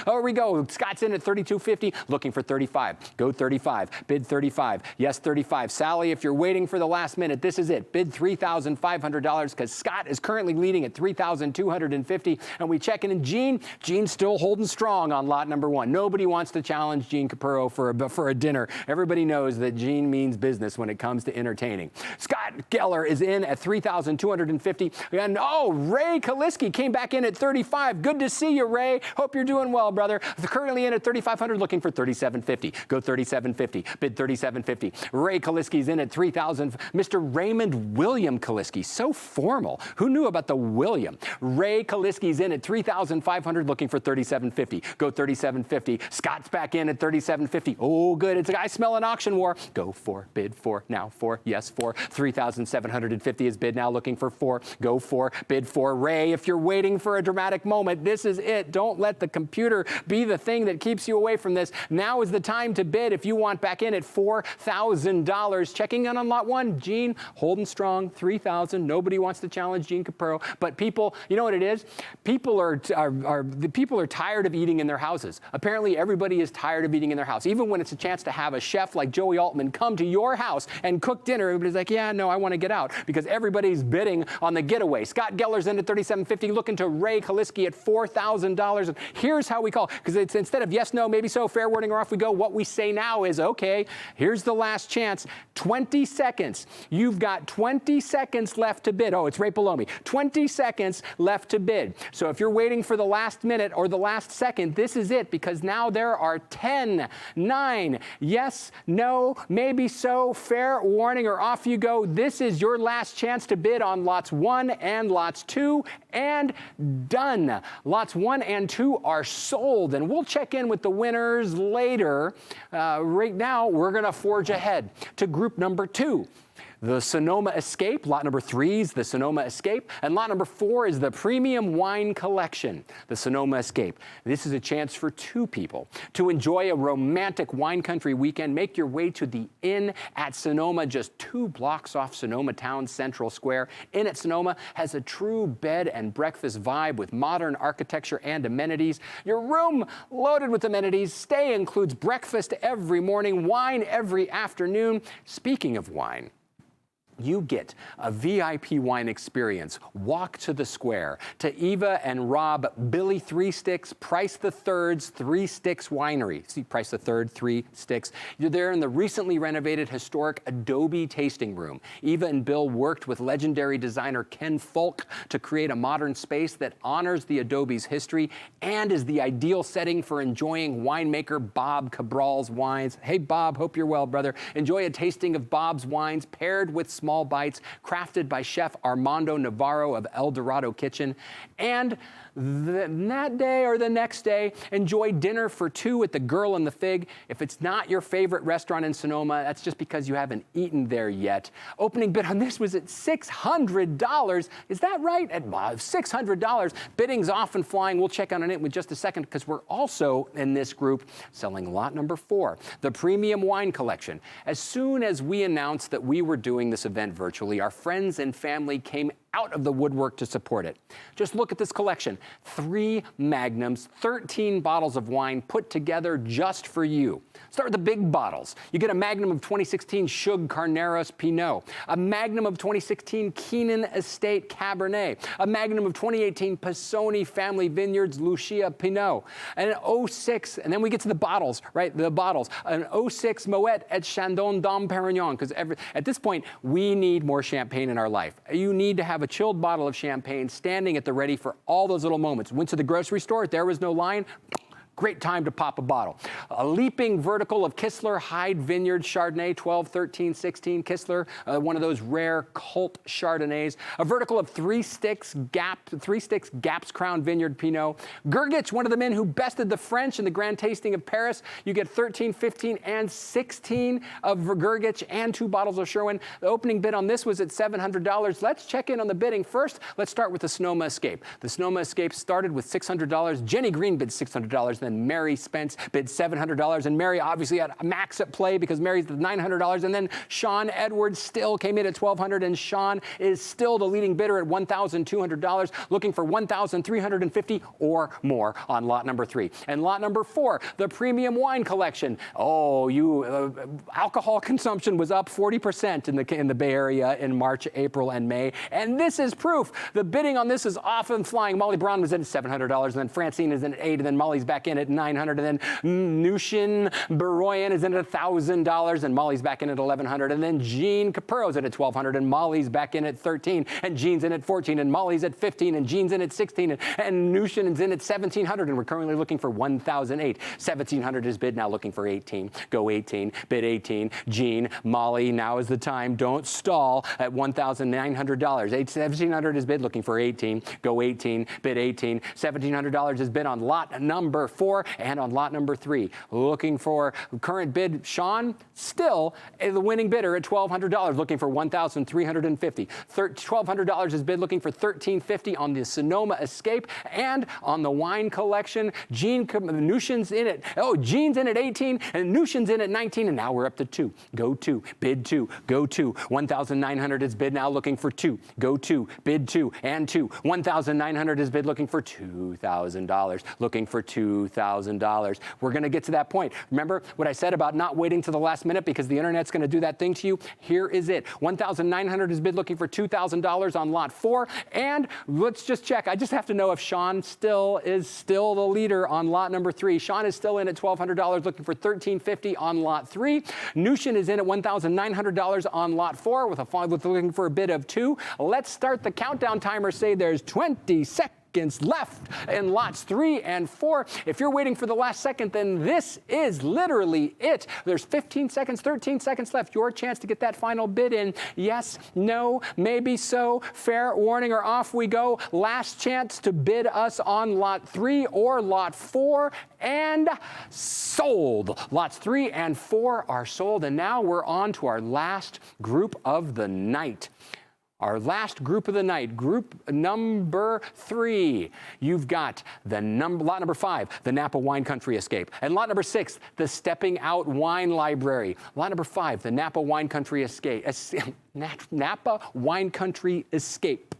Here we go. Scott's in at $3,250, looking for $35. Go $35. Bid $35. Yes, $35. Sally, if you're waiting for the last minute, this is it. Bid $3,500 because Scott is currently leading at $3,250. And we check in, and Jean's still holding strong on lot number 1. Nobody wants to challenge Jean Capurro for a dinner. Everybody knows that Jean means business when it comes to entertaining. Scott Geller is in at $3,250. And Ray Kaliski came back in at $35. Good to see you, Ray. Hope you're doing well, brother. Currently in at $3,500, looking for $3,750. Go $3,750. Bid $3,750. Ray Kaliski's in at $3,000. Mr. Raymond William Kaliski, so formal. Who knew about the William? Ray Kaliski's in at $3,500, looking for $3,750. Go $3,750. Scott's back in at $3,750. Oh, good. It's a guy smelling auction war. Go 4. Bid 4. Now 4. Yes, 4. $3,750 is bid now, looking for 4. Go 4. Bid 4. Ray, if you're waiting for a dramatic moment, this is it. Don't let the computer be the thing that keeps you away from this. Now is the time to bid if you want back in at $4,000. Checking in on lot 1, Jean holding strong, $3,000. Nobody wants to challenge Jean Capurro, but people, you know what it is? People are tired of eating in their houses. Apparently, everybody is tired of eating in their house. Even when it's a chance to have a chef like Joey Altman come to your house and cook dinner, everybody's like, yeah, no, I want to get out, because everybody's bidding on the getaway. Scott Geller's in at $3,750, looking to Ray Kaliski at $4,000. And here's how we call, because it's instead of yes, no, maybe so, fair wording, or off we go, what we say now is, okay, here's the last chance. 20 seconds. You've got 20 seconds left to bid. Oh, it's right below me. 20 seconds left to bid. So if you're waiting for the last minute or the last second, this is it, because now there are 10, 9, yes, no, maybe so, fair warning, or off you go. This is your last chance to bid on lots 1 and lots 2, and done. Lots 1 and 2 are sold, and we'll check in with the winners later. Right now, we're going to forge ahead to group number 2. The Sonoma Escape. Lot number 3 is the Sonoma Escape. And lot number 4 is the Premium Wine Collection, the Sonoma Escape. This is a chance for 2 people to enjoy a romantic wine country weekend. Make your way to the Inn at Sonoma, just 2 blocks off Sonoma Town Central Square. Inn at Sonoma has a true bed and breakfast vibe with modern architecture and amenities. Your room loaded with amenities. Stay includes breakfast every morning, wine every afternoon. Speaking of wine, you get a VIP wine experience. Walk to the square to Eva and Rob Billy 3 Sticks, Price the Third's 3 Sticks Winery. See, Price the Third, 3 Sticks. You're there in the recently renovated historic Adobe tasting room. Eva and Bill worked with legendary designer Ken Folk to create a modern space that honors the Adobe's history and is the ideal setting for enjoying winemaker Bob Cabral's wines. Hey, Bob, hope you're well, brother. Enjoy a tasting of Bob's wines paired with small bites, crafted by Chef Armando Navarro of El Dorado Kitchen. And that day or the next day, enjoy dinner for two at the Girl and the Fig. If it's not your favorite restaurant in Sonoma, that's just because you haven't eaten there yet. Opening bid on this was at $600. Is that right? At $600. Bidding's often flying. We'll check on it in just a second because we're also in this group selling lot number 4, the Premium Wine Collection. As soon as we announced that we were doing this event virtually, our friends and family came out of the woodwork to support it. Just look at this collection. 3 magnums, 13 bottles of wine put together just for you. Start with the big bottles. You get a magnum of 2016 Shug Carneros Pinot, a magnum of 2016 Keenan Estate Cabernet, a magnum of 2018 Pisoni Family Vineyards Lucia Pinot, and an 06, and then we get to the bottles, right? The bottles. An 06 Moet et Chandon Dom Perignon, because at this point, we need more champagne in our life. You need to have a chilled bottle of champagne standing at the ready for all those little moments. Went to the grocery store, there was no line. Great time to pop a bottle. A leaping vertical of Kistler Hyde Vineyard Chardonnay, 12, 13, 16 Kistler, one of those rare cult Chardonnays. A vertical of Three Sticks Gaps Crown Vineyard Pinot. Gergich, one of the men who bested the French in the Grand Tasting of Paris. You get 13, 15, and 16 of Gergich and 2 bottles of Sherwin. The opening bid on this was at $700. Let's check in on the bidding. First, let's start with the Sonoma Escape. The Sonoma Escape started with $600. Jenny Green bid $600. Then Mary Spence bid $700, and Mary obviously had a max at play because Mary's at $900, and then Sean Edwards still came in at $1,200, and Sean is still the leading bidder at $1,200, looking for $1,350 or more on lot number 3. And lot number 4, the Premium Wine Collection. Oh, alcohol consumption was up 40% in the Bay Area in March, April, and May, and this is proof. The bidding on this is often flying. Molly Brown was in at $700, and then Francine is in at $800, and then Molly's back in at $900, and then Nushin Baroyan is in at $1,000, and Molly's back in at $1,100, and then Jean Capuro's in at $1,200, and Molly's back in at $13, and Jean's in at $14, and Molly's at $15, and Jean's in at $16, and Nushin is in at $1,700, and we're currently looking for $1,008. $1,700 is bid, now looking for $18. Go $18, bid $18. Jean, Molly, now is the time. Don't stall at $1,900. $1,700 is bid, looking for $18. Go $18, bid $18. $1,700 is bid on lot number 4 and on lot number 3. Looking for current bid, Sean, still the winning bidder at $1,200, looking for $1,350. $1,200 is bid, looking for $1,350 on the Sonoma Escape, and on the Wine Collection, Nushin's in it. Oh, Jean's in at 18, and Nushin's in at 19, and now we're up to 2. Go 2, bid 2, go 2. $1,900 is bid, now looking for 2. Go 2, bid 2, and 2. $1,900 is bid, looking for $2,000, looking for $2,000. We're going to get to that point. Remember what I said about not waiting to the last minute because the internet's going to do that thing to you? Here is it. $1,900 is bid, looking for $2,000 on lot 4. And let's just check. I just have to know if Sean is still the leader on lot number 3. Sean is still in at $1,200, looking for $1,350 on lot 3. Nushin is in at $1,900 on lot 4 with looking for a bid of 2. Let's start the countdown timer. Say there's 20 seconds left in lots 3 and 4. If you're waiting for the last second, then this is literally it. There's 15 seconds, 13 seconds left. Your chance to get that final bid in. Yes, no, maybe so. Fair warning or off we go. Last chance to bid us on lot 3 or lot 4, and sold. Lots 3 and 4 are sold, and now we're on to our last group of the night. Our last group of the night, group number 3. You've got lot number 5, the Napa Wine Country Escape. And lot number 6, the Stepping Out Wine Library. Lot number 5, the Napa Wine Country Escape. Napa Wine Country Escape.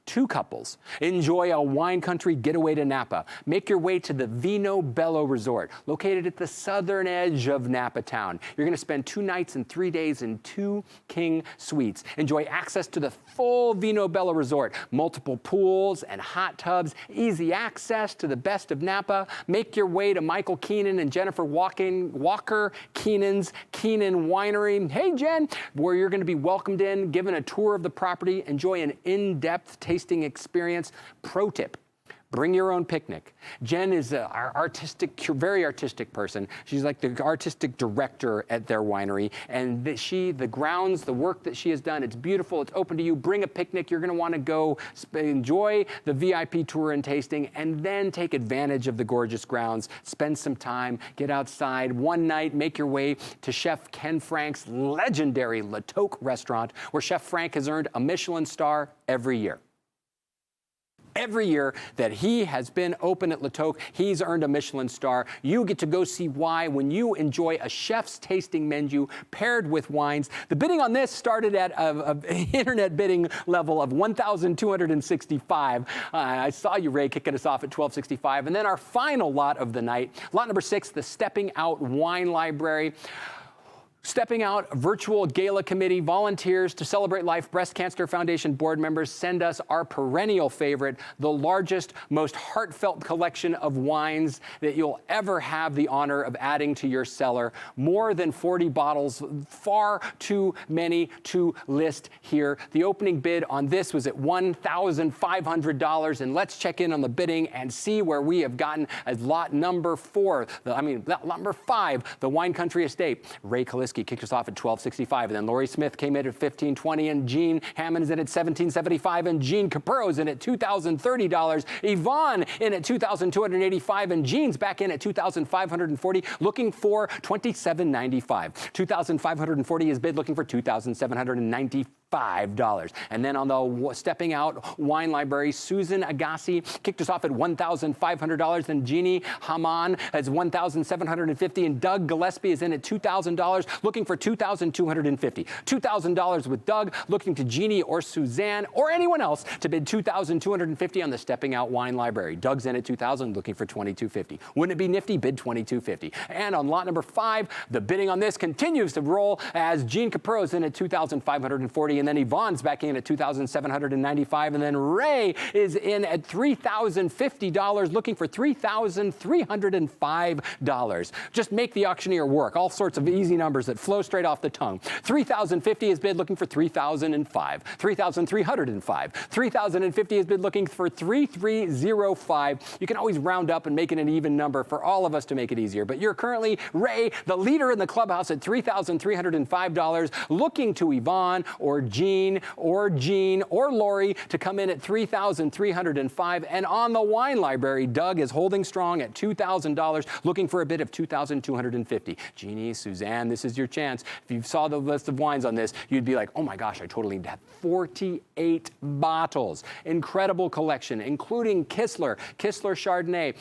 2 couples enjoy a wine country getaway to Napa. Make your way to the Vino Bello Resort, located at the southern edge of Napa town. You're going to spend 2 nights and 3 days in 2 king suites. Enjoy access to the full Vino Bello Resort, multiple pools and hot tubs, easy access to the best of Napa. Make your way to Michael Keenan and Jennifer Walker Keenan's Keenan Winery. Hey, Jen, where you're going to be welcomed in, given a tour of the property, enjoy an in-depth tasting experience. Pro tip: Bring your own picnic. Jen is our very artistic person. She's like the artistic director at their winery. And the grounds, the work that she has done, it's beautiful. It's open to you. Bring a picnic. You're going to want to go enjoy the VIP tour and tasting, and then take advantage of the gorgeous grounds. Spend some time, get outside one night, make your way to Chef Ken Frank's legendary La Toque restaurant, where Chef Frank has earned a Michelin star every year. Every year that he has been open at La Toque, he's earned a Michelin star. You get to go see why when you enjoy a chef's tasting menu paired with wines. The bidding on this started at an internet bidding level of $1,265. I saw you, Ray, kicking us off at $1,265. And then our final lot of the night, lot number 6, the Stepping Out Wine Library. Stepping Out Virtual Gala Committee volunteers to Celebrate Life Breast Cancer Foundation board members send us our perennial favorite, the largest, most heartfelt collection of wines that you'll ever have the honor of adding to your cellar. More than 40 bottles, far too many to list here. The opening bid on this was at $1,500, and let's check in on the bidding and see where we have gotten as lot number 4. Lot number 5, the Wine Country Estate. Ray Kaliski kicked us off at $1,265, and then Lori Smith came in at $1,520, and Gene Hammond is in at $1,775, and Gene Capurro is in at $2,030. Yvonne in at $2,285, and Gene's back in at $2,540, looking for $2,795. $2,540 is bid, looking for $2,795. And then on the Stepping Out Wine Library, Susan Agassi kicked us off at $1,500, and Jeannie Haman has $1,750, and Doug Gillespie is in at $2,000, looking for $2,250. $2,000 with Doug, looking to Jeannie or Suzanne or anyone else to bid $2,250 on the Stepping Out Wine Library. Doug's in at $2,000, looking for $2,250. Wouldn't it be nifty? Bid $2,250. And on lot number 5, the bidding on this continues to roll as Gene Capurro is in at $2,540, and then Yvonne's back in at $2,795, and then Ray is in at $3,050, looking for $3,305. Just make the auctioneer work. All sorts of easy numbers that flow straight off the tongue. $3,050 is bid, looking for $3,005. $3,305. $3,050 is bid, looking for $3,305. You can always round up and make it an even number for all of us to make it easier, but you're currently, Ray, the leader in the clubhouse at $3,305, looking to Yvonne or Jean or Lori to come in at $3,305. And on the Wine Library, Doug is holding strong at $2,000, looking for a bid of $2,250. Jeannie, Suzanne, this is your chance. If you saw the list of wines on this, you'd be like, oh my gosh, I totally need to have 48 bottles. Incredible collection, including Kistler Chardonnay.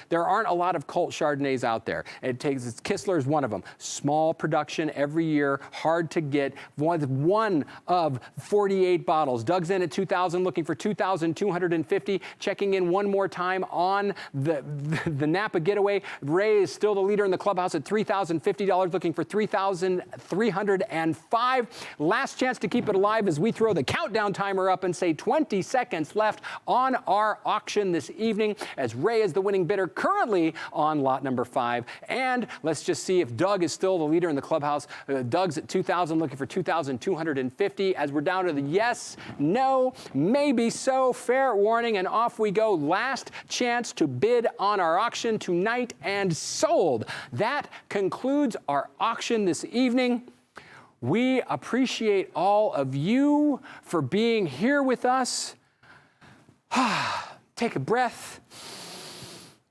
There aren't a lot of cult Chardonnays out there. Kistler is one of them. Small production every year, hard to get. One of 48 bottles. Doug's in at $2,000, looking for $2,250. Checking in one more time on the Napa Getaway. Ray is still the leader in the clubhouse at $3,050, looking for $3,305. Last chance to keep it alive as we throw the countdown timer up and say 20 seconds left on our auction this evening, as Ray is the winning bidder currently on lot number 5. And let's just see if Doug is still the leader in the clubhouse. Doug's at $2,000, looking for $2,250, as we're down to the yes, no, maybe so, fair warning, and off we go. Last chance to bid on our auction tonight, and sold. That concludes our auction this evening. We appreciate all of you for being here with us. Take a breath.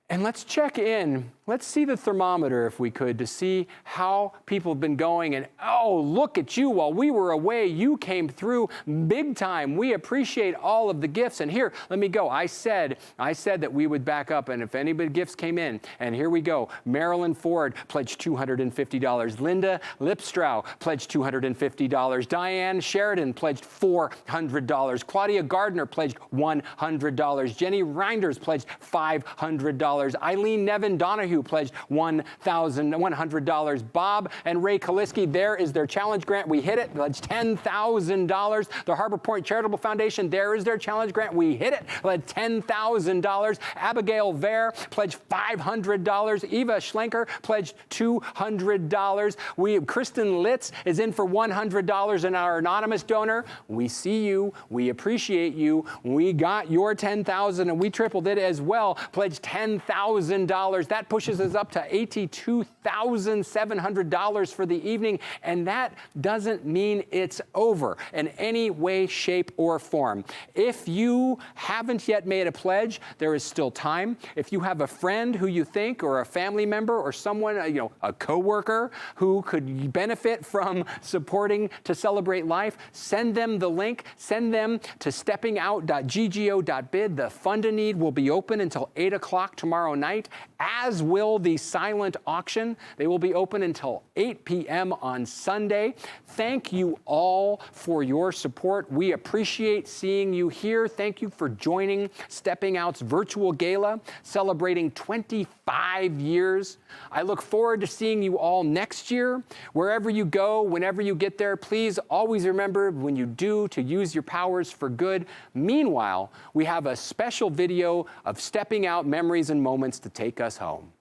And let's check in. Let's see the thermometer, if we could, to see how people have been going. And oh, look at you. While we were away, you came through big time. We appreciate all of the gifts. And here, let me go. I said that we would back up, and if anybody gifts came in, and here we go. Marilyn Ford pledged $250. Linda Lipstrow pledged $250. Diane Sheridan pledged $400. Claudia Gardner pledged $100. Jenny Reinders pledged $500. Eileen Nevin Donahue pledged $1,100. Bob and Ray Kaliski, there is their challenge grant. We hit it. Pledged $10,000. The Harbor Point Charitable Foundation, there is their challenge grant. We hit it. Pledged $10,000. Abigail Vare pledged $500. Eva Schlenker pledged $200. Kristen Litz is in for $100, and our anonymous donor, we see you, we appreciate you, we got your $10,000 and we tripled it as well, pledged $10,000. That pushes us up to $82,700 for the evening, and that doesn't mean it's over in any way, shape, or form. If you haven't yet made a pledge, there is still time. If you have a friend who you think, or a family member, or someone, a coworker who could benefit from supporting To Celebrate Life, send them the link, send them to steppingout.ggo.bid. The Fund-A-Need will be open until 8 o'clock tomorrow night, as will the silent auction. They will be open until 8 p.m. on Sunday. Thank you all for your support. We appreciate seeing you here. Thank you for joining Stepping Out's virtual gala, celebrating 25 years. I look forward to seeing you all next year. Wherever you go, whenever you get there, please always remember when you do to use your powers for good. Meanwhile, we have a special video of Stepping Out memories and moments to take us home.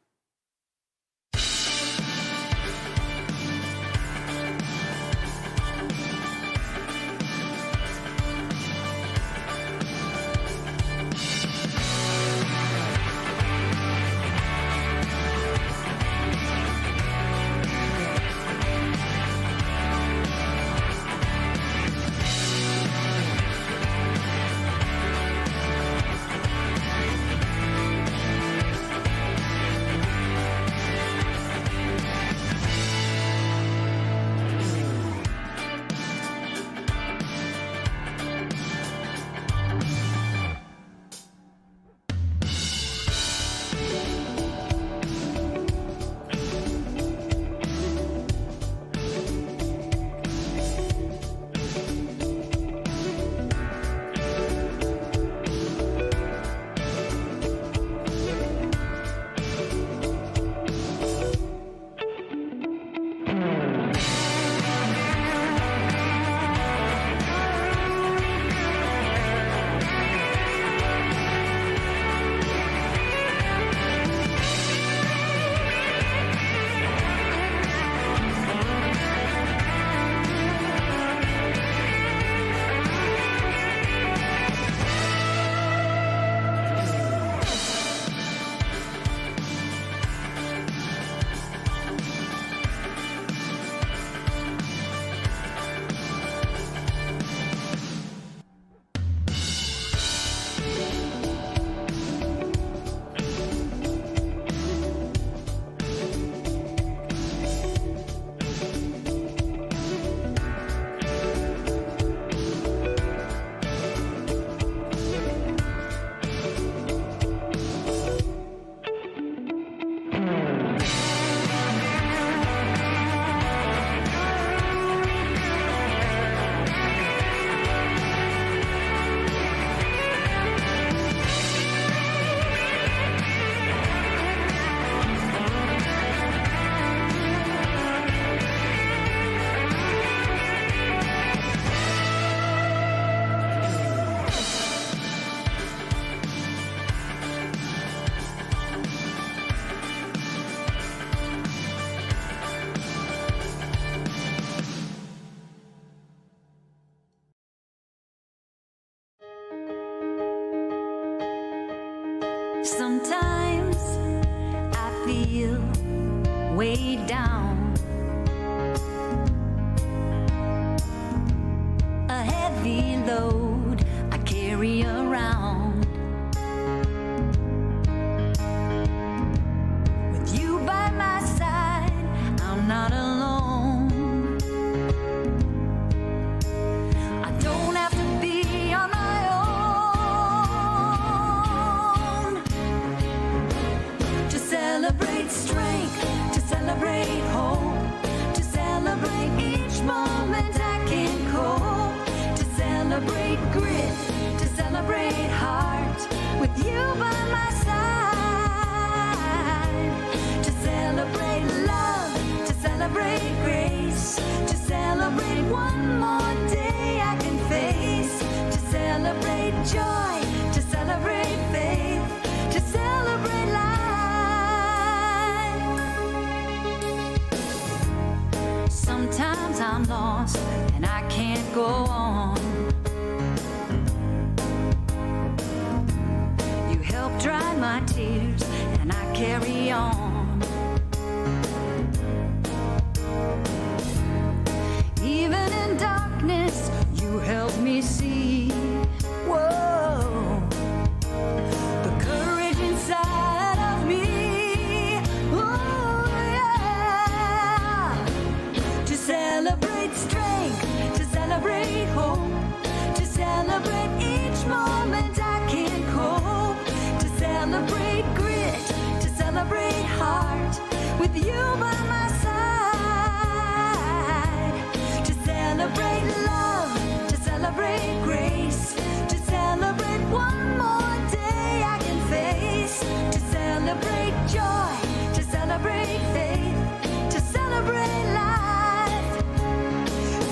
Sometimes I feel weighed down, a heavy load I carry around. With you by my side, I'm not alone. I don't have to be on my own to celebrate strength, to celebrate hope. lost and I can't go on. You help dry my tears and I carry on. Even in darkness, you help me see. Whoa, the courage inside of me. Oh, yeah. To celebrate strength, to celebrate hope, to celebrate each moment I can't cope, to celebrate grit, to celebrate heart, with you by my side, to celebrate love, to celebrate grace, to celebrate one more day I can face, to celebrate joy, to celebrate faith, to celebrate life.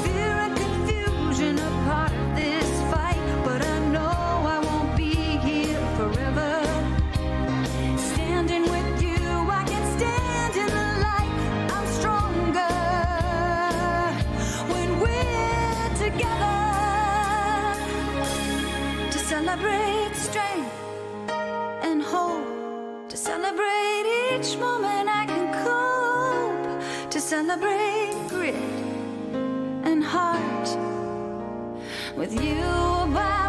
Fear and confusion are part of this fight, but I know I won't be here forever. Standing with you, I can stand in the light. I'm stronger when we're together. To celebrate strength and hope, to celebrate each moment I can cope, to celebrate grit and heart, with you by